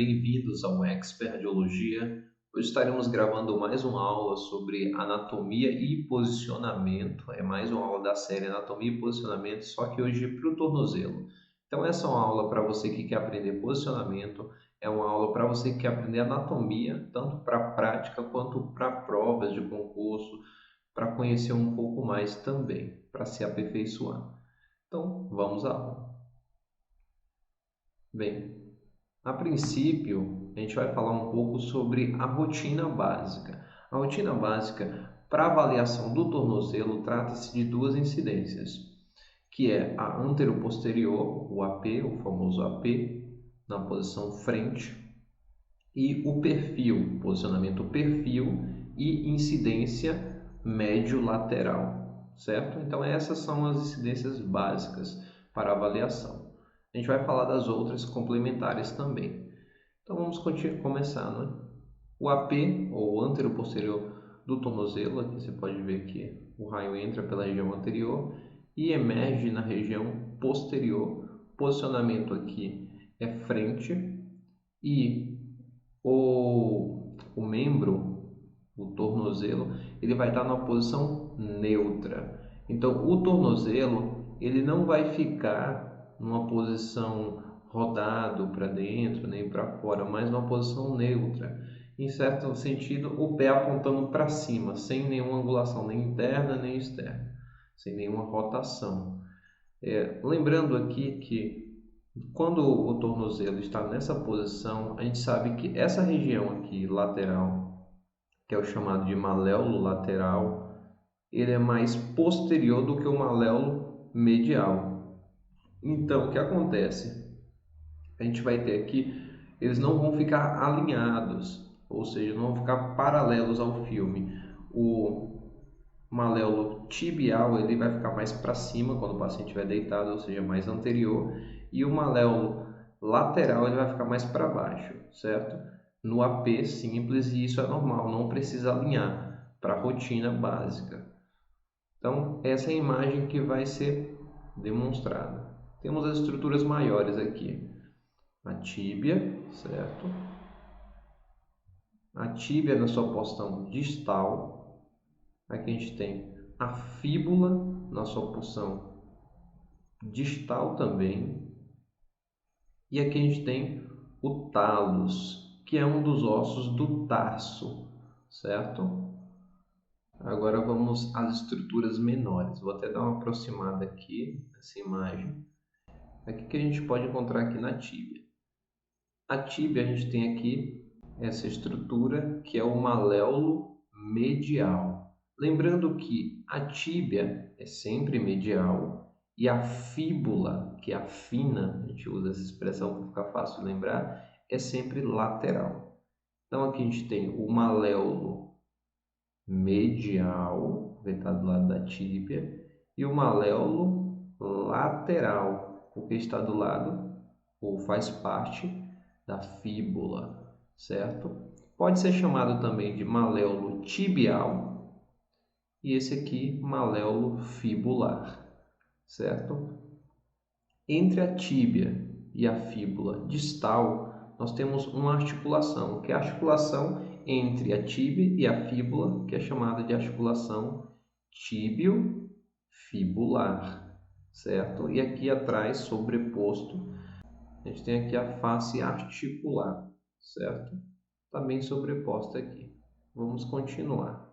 bem-vindos ao Experdiologia. Hoje estaremos gravando mais uma aula sobre anatomia e posicionamento. É mais uma aula da série Anatomia e Posicionamento, só que hoje para o tornozelo. Então essa é uma aula para você que quer aprender posicionamento, é uma aula para você que quer aprender anatomia, tanto para prática quanto para provas de concurso, para conhecer um pouco mais também, para se aperfeiçoar. Então vamos à aula. Bem, a princípio, a gente vai falar um pouco sobre a rotina básica. A rotina básica para avaliação do tornozelo trata-se de duas incidências, que é a anteroposterior, o AP, o famoso AP, na posição frente, e o perfil, posicionamento perfil e incidência médio-lateral, certo? Então essas são as incidências básicas para avaliação. A gente vai falar das outras complementares também. Então vamos começar, né? O AP, ou anteroposterior do tornozelo, aqui você pode ver que o raio entra pela região anterior e emerge na região posterior. O posicionamento aqui é frente e o membro, o tornozelo, ele vai estar numa posição neutra. Então o tornozelo ele não vai ficar numa posição rodado para dentro nem para fora, mas numa posição neutra. Em certo sentido, o pé apontando para cima, sem nenhuma angulação, nem interna nem externa, sem nenhuma rotação. Lembrando aqui que quando o tornozelo está nessa posição, a gente sabe que essa região aqui lateral, que é o chamado de maléolo lateral, ele é mais posterior do que o maléolo medial. Então, o que acontece? A gente vai ter aqui, eles não vão ficar alinhados, ou seja, não vão ficar paralelos ao filme. O maléolo tibial ele vai ficar mais para cima quando o paciente estiver deitado, ou seja, mais anterior, e o maléolo lateral ele vai ficar mais para baixo, certo? No AP simples, e isso é normal, não precisa alinhar para a rotina básica. Então, essa é a imagem que vai ser demonstrada. Temos as estruturas maiores aqui. A tíbia, certo? A tíbia na sua posição distal. Aqui a gente tem a fíbula na sua posição distal também. E aqui a gente tem o talos, que é um dos ossos do tarso, certo? Agora vamos às estruturas menores. Vou até dar uma aproximada aqui nessa imagem. Aqui que a gente pode encontrar aqui na tíbia. A tíbia a gente tem aqui essa estrutura que é o maléolo medial. Lembrando que a tíbia é sempre medial e a fíbula, que é a fina, a gente usa essa expressão para ficar fácil de lembrar, é sempre lateral. Então aqui a gente tem o maléolo medial, que está do lado da tíbia, e o maléolo lateral, porque está do lado ou faz parte da fíbula, certo? Pode ser chamado também de maléolo tibial e esse aqui maléolo fibular, certo? Entre a tíbia e a fíbula distal, nós temos uma articulação, que é a articulação entre a tíbia e a fíbula, que é chamada de articulação tíbio-fibular, certo? E aqui atrás, sobreposto, a gente tem aqui a face articular, certo? Também sobreposta aqui. Vamos continuar.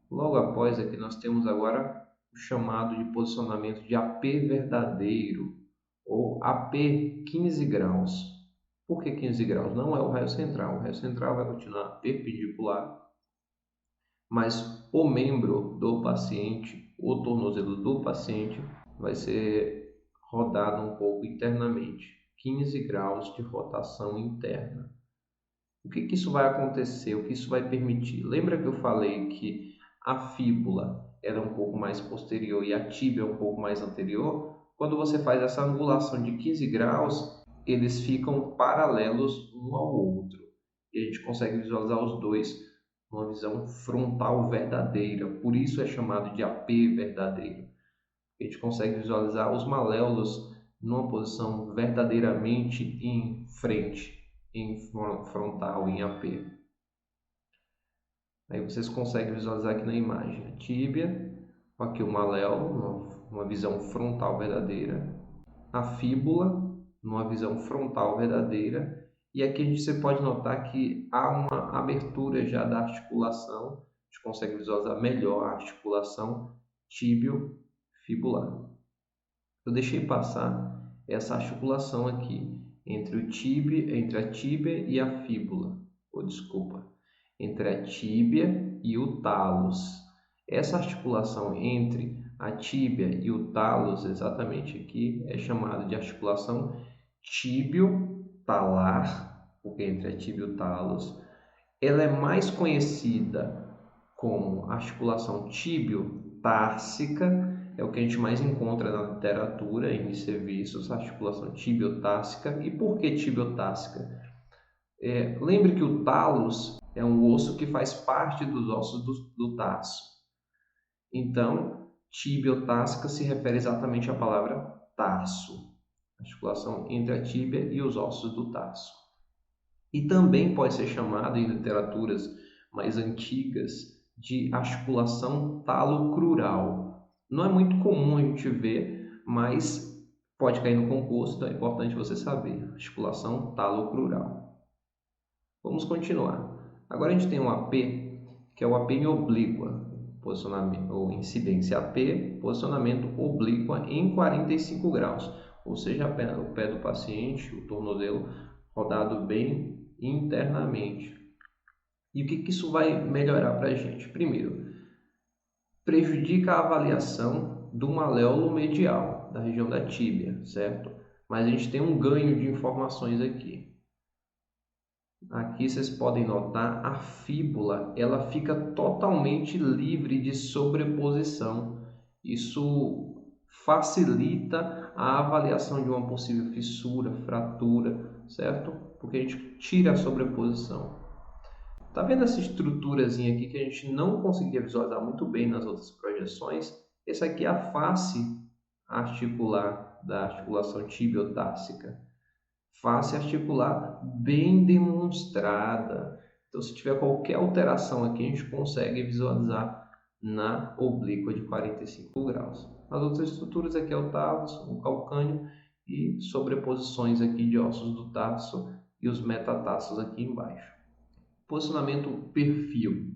Logo após aqui nós temos agora o chamado de posicionamento de AP verdadeiro, ou AP 15 graus. Por que 15 graus? Não é o raio central. O raio central vai continuar perpendicular, mas o membro do paciente, o tornozelo do paciente, vai ser rodado um pouco internamente, 15 graus de rotação interna. O que isso vai acontecer? O que isso vai permitir? Lembra que eu falei que a fíbula era um pouco mais posterior e a tíbia um pouco mais anterior? Quando você faz essa angulação de 15 graus, eles ficam paralelos um ao outro. E a gente consegue visualizar os dois numa visão frontal verdadeira. Por isso é chamado de AP verdadeiro. A gente consegue visualizar os maléolos numa posição verdadeiramente em frente, em frontal, em AP. Aí vocês conseguem visualizar aqui na imagem a tíbia, aqui o maléolo, uma visão frontal verdadeira, a fíbula, numa visão frontal verdadeira, e aqui você pode notar que há uma abertura já da articulação, a gente consegue visualizar melhor a articulação tíbio-fibular. Eu deixei passar essa articulação aqui entre a tíbia e a fíbula, entre a tíbia e o talos. Essa articulação entre a tíbia e o talos, exatamente aqui, é chamada de articulação tíbio-talar, porque entre a tíbia e o talos. Ela é mais conhecida como articulação tíbio-társica, é o que a gente mais encontra na literatura em serviços, articulação tibio-társica. E por que tibio-társica? Lembre que o talos é um osso que faz parte dos ossos do tarso. Então, tibio-társica se refere exatamente à palavra tarso, articulação entre a tíbia e os ossos do tarso. E também pode ser chamada em literaturas mais antigas de articulação talocrural. Não é muito comum a gente ver, mas pode cair no concurso, então é importante você saber. Articulação talocrural. Vamos continuar. Agora a gente tem um AP, que é o AP em oblíqua, posicionamento ou incidência AP, posicionamento oblíqua em 45 graus, ou seja, o pé do paciente, o tornozelo rodado bem internamente. E o que isso vai melhorar para a gente? Primeiro, prejudica a avaliação do maléolo medial, da região da tíbia, certo? Mas a gente tem um ganho de informações aqui. Aqui vocês podem notar a fíbula, ela fica totalmente livre de sobreposição. Isso facilita a avaliação de uma possível fissura, fratura, certo? Porque a gente tira a sobreposição. Tá vendo essa estruturazinha aqui que a gente não conseguia visualizar muito bem nas outras projeções? Essa aqui é a face articular da articulação tibio-társica. Face articular bem demonstrada. Então, se tiver qualquer alteração aqui, a gente consegue visualizar na oblíqua de 45 graus. As outras estruturas aqui é o talos, o calcâneo e sobreposições aqui de ossos do tarso e os metatarsos aqui embaixo. Posicionamento perfil,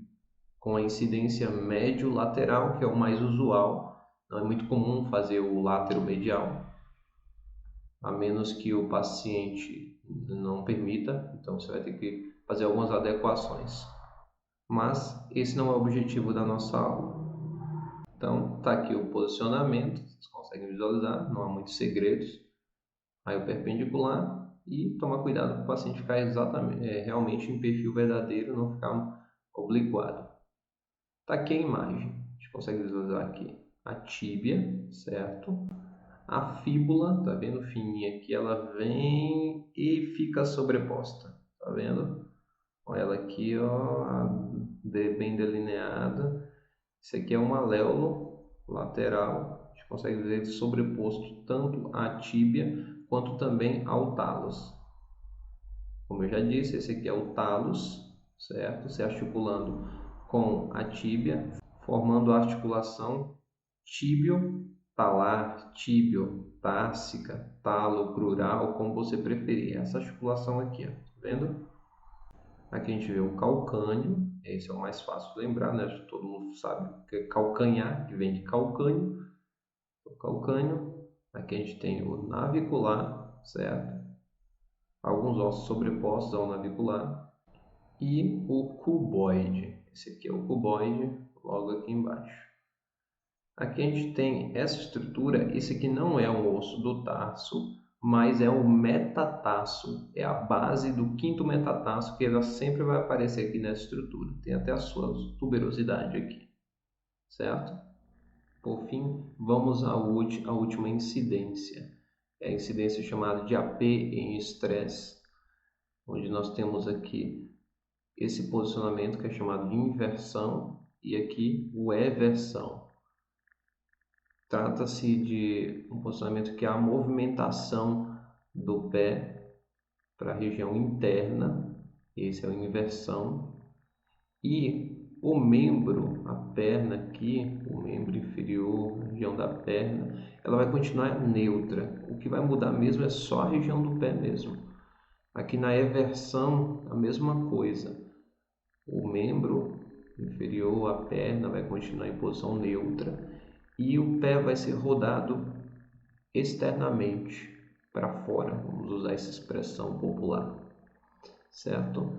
com a incidência médio-lateral, que é o mais usual. Não é muito comum fazer o látero-medial, a menos que o paciente não permita, então você vai ter que fazer algumas adequações. Mas esse não é o objetivo da nossa aula. Então, está aqui o posicionamento, vocês conseguem visualizar, não há muitos segredos. Aí o perpendicular e tomar cuidado para o paciente ficar realmente em perfil verdadeiro, não ficar obliquado. Está aqui a imagem, a gente consegue visualizar aqui a tíbia, certo? A fíbula, tá vendo fininha aqui, ela vem e fica sobreposta, tá vendo? Olha ela aqui, ó, bem delineada. Esse aqui é um maléolo lateral, a gente consegue ver ele sobreposto tanto à tíbia quanto também ao talos. Como eu já disse, esse aqui é o talos, certo? Se articulando com a tíbia, formando a articulação tíbio-talar, tíbio-társica, talo-crural, como você preferir. Essa articulação aqui, ó, tá vendo? Aqui a gente vê o calcâneo, esse é o mais fácil de lembrar, né? Todo mundo sabe que é calcanhar, que vem de calcânio. O calcâneo, aqui a gente tem o navicular, certo? Alguns ossos sobrepostos ao navicular. E o cuboide, esse aqui é o cuboide, logo aqui embaixo. Aqui a gente tem essa estrutura, esse aqui não é um osso do tarso, mas é o metatarso, é a base do quinto metatarso, que ela sempre vai aparecer aqui nessa estrutura, tem até a sua tuberosidade aqui, certo? Por fim, vamos à última incidência, é a incidência chamada de AP em estresse, onde nós temos aqui esse posicionamento que é chamado de inversão e aqui o eversão. Trata-se de um posicionamento que é a movimentação do pé para a região interna, esse é a inversão, e o membro, a perna aqui, o membro inferior, a região da perna, ela vai continuar neutra. O que vai mudar mesmo é só a região do pé mesmo. Aqui na eversão, a mesma coisa. O membro inferior, a perna, vai continuar em posição neutra e o pé vai ser rodado externamente para fora, vamos usar essa expressão popular, certo?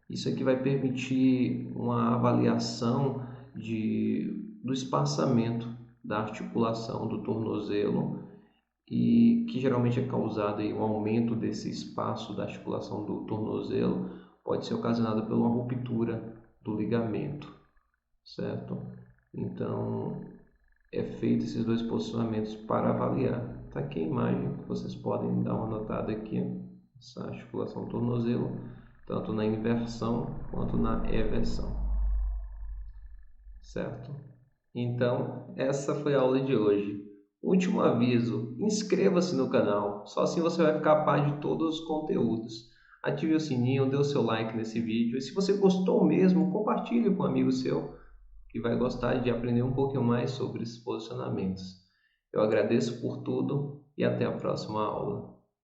Isso aqui vai permitir uma avaliação do espaçamento da articulação do tornozelo e que geralmente é causado aí um aumento desse espaço da articulação do tornozelo, pode ser ocasionado por uma ruptura do ligamento, certo? Então, é feito esses dois posicionamentos para avaliar. Está aqui a imagem que vocês podem dar uma notada aqui, essa articulação do tornozelo, tanto na inversão quanto na eversão, certo? Então, essa foi a aula de hoje. Último aviso, inscreva-se no canal, só assim você vai ficar a par de todos os conteúdos. Ative o sininho, dê o seu like nesse vídeo e se você gostou mesmo, compartilhe com um amigo seu que vai gostar de aprender um pouquinho mais sobre esses posicionamentos. Eu agradeço por tudo e até a próxima aula.